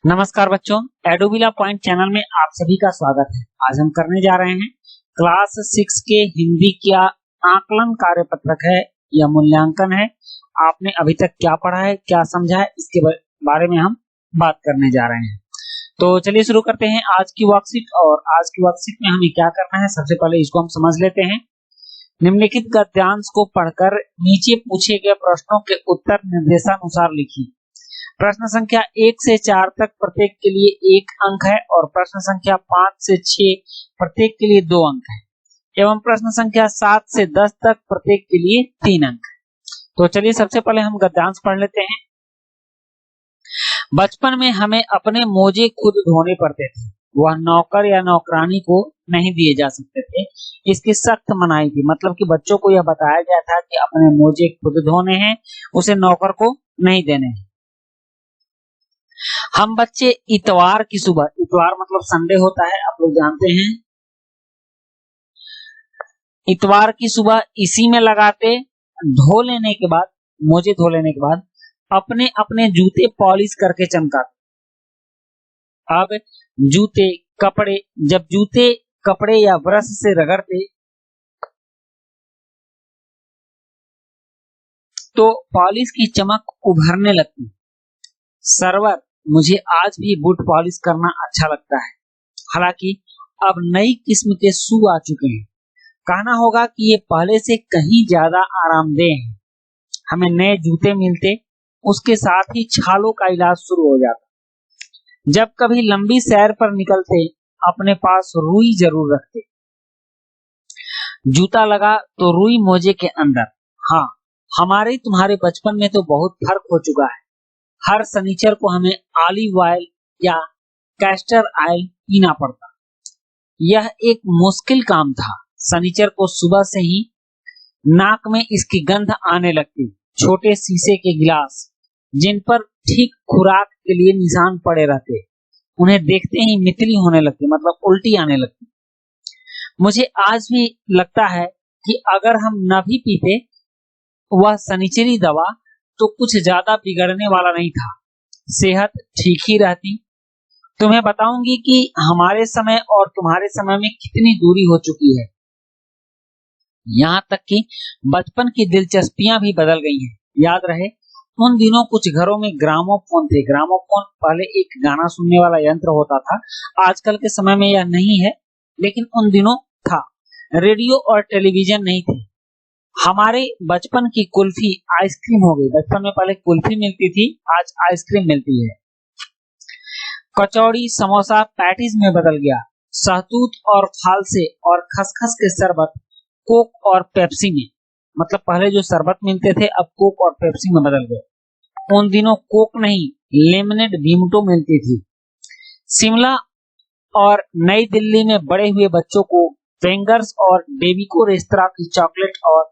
नमस्कार बच्चों, एडोबिला point channel में आप सभी का स्वागत है। आज हम करने जा रहे हैं क्लास 6 के हिंदी का आकलन कार्य पत्रक है या मूल्यांकन है। आपने अभी तक क्या पढ़ा है, क्या समझा है, इसके बारे में हम बात करने जा रहे हैं। तो चलिए शुरू करते हैं आज की वर्कशीट। और आज की वर्कशीट में हमें क्या करना है, सबसे पहले इसको हम समझ लेते हैं। निम्नलिखित गद्यांश को पढ़कर नीचे पूछे गए प्रश्नों के उत्तर निर्देशानुसार लिखिए। प्रश्न संख्या 1 से 4 तक प्रत्येक के लिए 1 अंक है और प्रश्न संख्या 5 से 6 प्रत्येक के लिए 2 अंक है एवं प्रश्न संख्या 7 से 10 तक प्रत्येक के लिए 3 अंक है। तो चलिए सबसे पहले हम गद्यांश पढ़ लेते हैं। बचपन में हमें अपने मोजे खुद धोने पड़ते थे। वह नौकर या नौकरानी को नहीं दिए जा सकते थे। इसकी सख्त मनाही थी। मतलब कि बच्चों को यह बताया गया था कि अपने मोजे खुद धोने हैं, उसे नौकर को नहीं देने हैं। हम बच्चे इतवार की सुबह, इतवार मतलब संडे होता है, आप लोग जानते हैं। इतवार की सुबह इसी में लगाते, धो लेने के बाद, मोजे धो लेने के बाद अपने अपने जूते पॉलिश करके चमकाते। अब जूते कपड़े, जब जूते कपड़े या ब्रश से रगड़ते तो पॉलिश की चमक उभरने लगती। सरवर, मुझे आज भी बूट पॉलिश करना अच्छा लगता है। हालांकि अब नई किस्म के शू आ चुके हैं। कहना होगा कि ये पहले से कहीं ज्यादा आरामदेह हैं। हमें नए जूते मिलते, उसके साथ ही छालों का इलाज शुरू हो जाता। जब कभी लंबी सैर पर निकलते, अपने पास रुई जरूर रखते। जूता लगा तो रुई मोजे के अंदर। हाँ, हमारे तुम्हारे बचपन में तो बहुत फर्क हो चुका है। हर शनिचर को हमें ऑलिव ऑयल या कैस्टर ऑयल पीना पड़ता। यह एक मुश्किल काम था। शनिचर को सुबह से ही नाक में इसकी गंध आने लगती। छोटे शीशे के गिलास, जिन पर ठीक खुराक के लिए निशान पड़े रहते, उन्हें देखते ही मितली होने लगती, मतलब उल्टी आने लगती। मुझे आज भी लगता है कि अगर हम न भी पीते वह शनिचरी दवा तो कुछ ज्यादा बिगड़ने वाला नहीं था। सेहत ठीक ही रहती। तुम्हें बताऊंगी कि हमारे समय और तुम्हारे समय में कितनी दूरी हो चुकी है। यहाँ तक कि बचपन की दिलचस्पियां भी बदल गई हैं। याद रहे, उन दिनों कुछ घरों में ग्रामोफोन थे। ग्रामोफोन पहले एक गाना सुनने वाला यंत्र होता था। आजकल के समय में यह नहीं है, लेकिन उन दिनों था। रेडियो और टेलीविजन नहीं थे। हमारे बचपन की कुल्फी आइसक्रीम हो गई। बचपन में पहले कुल्फी मिलती थी, आज आइसक्रीम मिलती है। कचौड़ी, समोसा पैटीज में बदल गया। सहतूत और फालसे और खसखस के शरबत कोक और पेप्सी में, मतलब पहले जो शरबत मिलते थे अब कोक और पेप्सी में बदल गए। उन दिनों कोक नहीं, लेमनेड भीमटो मिलती थी। शिमला और नई दिल्ली में बड़े हुए बच्चों को वेंगर्स और बेबिको रेस्तरां की चॉकलेट और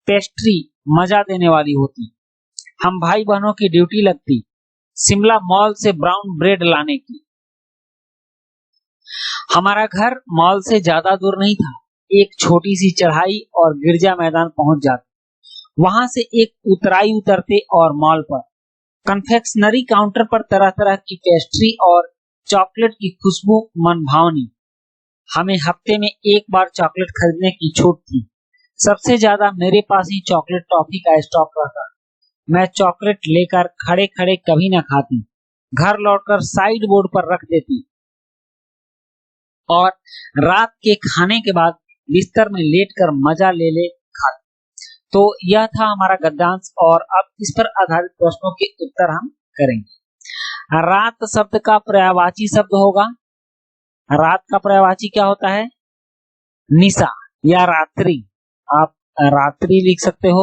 पेस्ट्री मजा देने वाली होती। हम भाई बहनों की ड्यूटी लगती शिमला मॉल से ब्राउन ब्रेड लाने की। हमारा घर मॉल से ज्यादा दूर नहीं था। एक छोटी सी चढ़ाई और गिरजा मैदान पहुंच जाते। वहां से एक उतराई उतरते और मॉल पर कन्फेक्शनरी काउंटर पर तरह तरह की पेस्ट्री और चॉकलेट की खुशबू मन भावनी। हमें हफ्ते में एक बार चॉकलेट खरीदने की छूट थी। सबसे ज्यादा मेरे पास ही चॉकलेट टॉफी का स्टॉक रहता। मैं चॉकलेट लेकर खड़े खड़े कभी न खाती, घर लौटकर साइड बोर्ड पर रख देती और रात के खाने के बाद बिस्तर में लेटकर मजा ले ले खाती। तो यह था हमारा गद्यांश और अब इस पर आधारित प्रश्नों के उत्तर हम करेंगे। रात शब्द का पर्यायवाची शब्द होगा। रात का पर्यायवाची क्या होता है? निशा या रात्रि। आप रात्रि लिख सकते हो,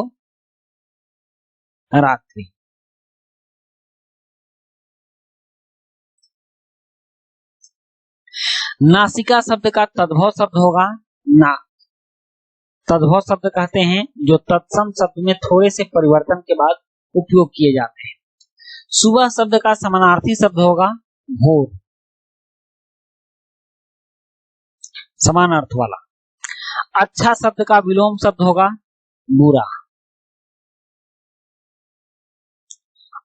रात्रि। नासिका शब्द का तद्भव शब्द होगा ना। तद्भव शब्द कहते हैं जो तत्सम शब्द में थोड़े से परिवर्तन के बाद उपयोग किए जाते हैं। सुबह शब्द का समानार्थी शब्द होगा भोर, समान अर्थ वाला। अच्छा शब्द का विलोम शब्द होगा बुरा।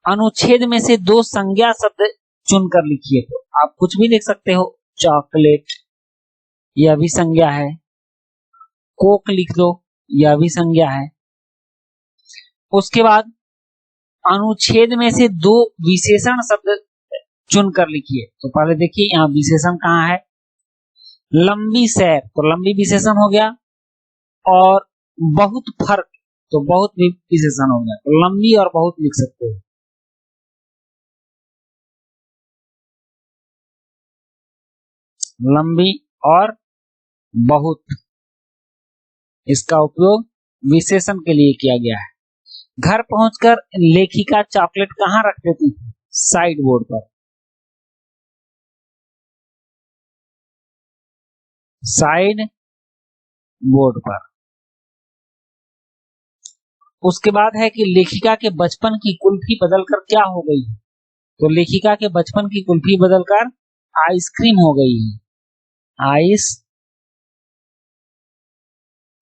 अनुच्छेद में से दो संज्ञा शब्द चुनकर लिखिए। तो आप कुछ भी लिख सकते हो, चॉकलेट, यह भी संज्ञा है। कोक लिख दो, यह भी संज्ञा है। उसके बाद अनुच्छेद में से दो विशेषण शब्द चुनकर लिखिए। तो पहले देखिए यहाँ विशेषण कहाँ है, लंबी सैर, तो लंबी विशेषण हो गया, और बहुत फर्क, तो बहुत भी विशेषण हो गया। तो लंबी और बहुत लिख सकते हो। लंबी और बहुत, इसका उपयोग विशेषण के लिए किया गया है। घर पहुंचकर लेखिका चॉकलेट कहाँ रख देती थी, साइड बोर्ड पर। साइड बोर्ड पर। उसके बाद है कि लेखिका के बचपन की कुल्फी बदलकर क्या हो गई है। तो लेखिका के बचपन की कुल्फी बदलकर आइसक्रीम हो गई है। आइस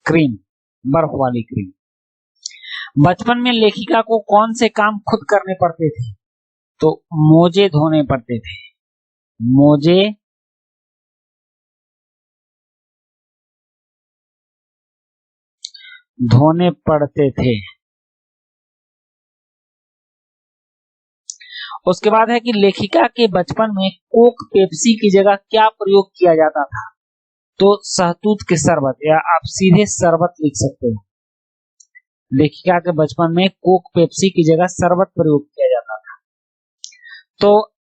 क्रीम, बर्फ वाली क्रीम। बचपन में लेखिका को कौन से काम खुद करने पड़ते थे, तो मोजे धोने पड़ते थे। मोजे धोने पड़ते थे। उसके बाद है कि लेखिका के बचपन में कोक पेप्सी की जगह क्या प्रयोग किया जाता था, तो सहतूत के शरबत, या आप सीधे शरबत लिख सकते हो। लेखिका के बचपन में कोक पेप्सी की जगह शरबत प्रयोग किया जाता था। तो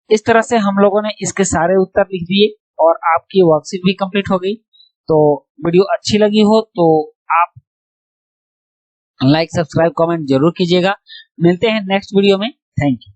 इस तरह से हम लोगों ने इसके सारे उत्तर लिख दिए और आपकी वर्कशीट भी कंप्लीट हो गई। तो वीडियो अच्छी लगी हो तो आप लाइक, सब्सक्राइब, कमेंट जरूर कीजिएगा। मिलते हैं नेक्स्ट वीडियो में। Thank you.